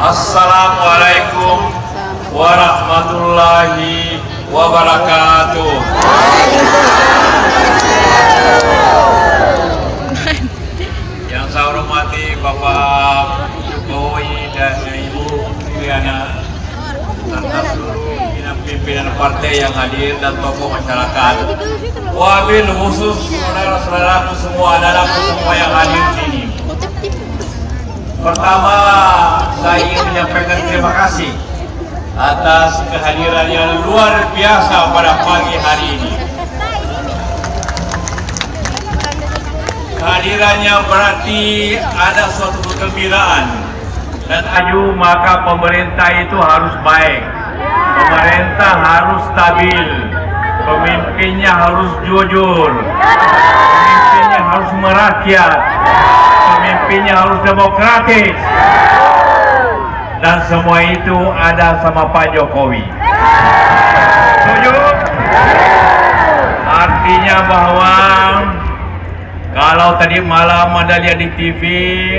Assalamualaikum warahmatullahi wabarakatuh. Yang saya hormati Bapak Jokowi dan Ibu Triana serta seluruh pimpinan partai yang hadir dan tokoh masyarakat. Wabil khusus saudara-saudaraku semua, anakku semua yang hadir di sini. Pertama, saya ingin menyampaikan terima kasih atas kehadiran yang luar biasa pada pagi hari ini. Kehadirannya berarti ada suatu kegembiraan dan maju, maka pemerintah itu harus baik, pemerintah harus stabil, pemimpinnya harus jujur, pemimpinnya harus merakyat, pemimpinnya harus demokratis, dan semua itu ada sama Pak Jokowi. Setuju? Artinya bahwa kalau tadi malam ada lihat di TV,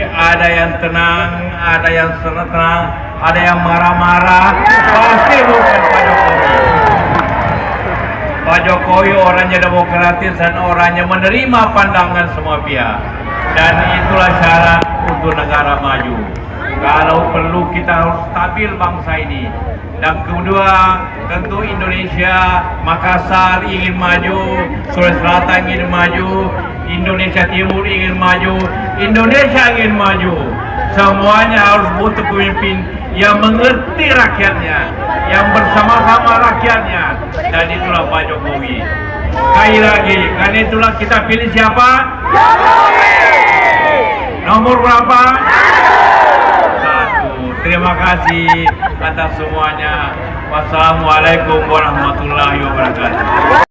ada yang tenang, ada yang tenang, ada yang marah-marah, pasti bukan Pak Jokowi. Pak Jokowi orangnya demokratis dan orangnya menerima pandangan semua pihak. Dan itulah syarat untuk negara maju. Kalau perlu kita harus stabil bangsa ini. Dan kedua, tentu Indonesia, Makassar ingin maju, Sulawesi Selatan ingin maju, Indonesia Timur ingin maju, Indonesia ingin maju. Semuanya harus butuh pemimpin yang mengerti rakyatnya, yang bersama-sama rakyatnya. Dan itulah Pak Jokowi. Sekali lagi, karena itulah kita pilih siapa? Jokowi! Nomor berapa? 1. Terima kasih atas semuanya. Wassalamualaikum warahmatullahi wabarakatuh.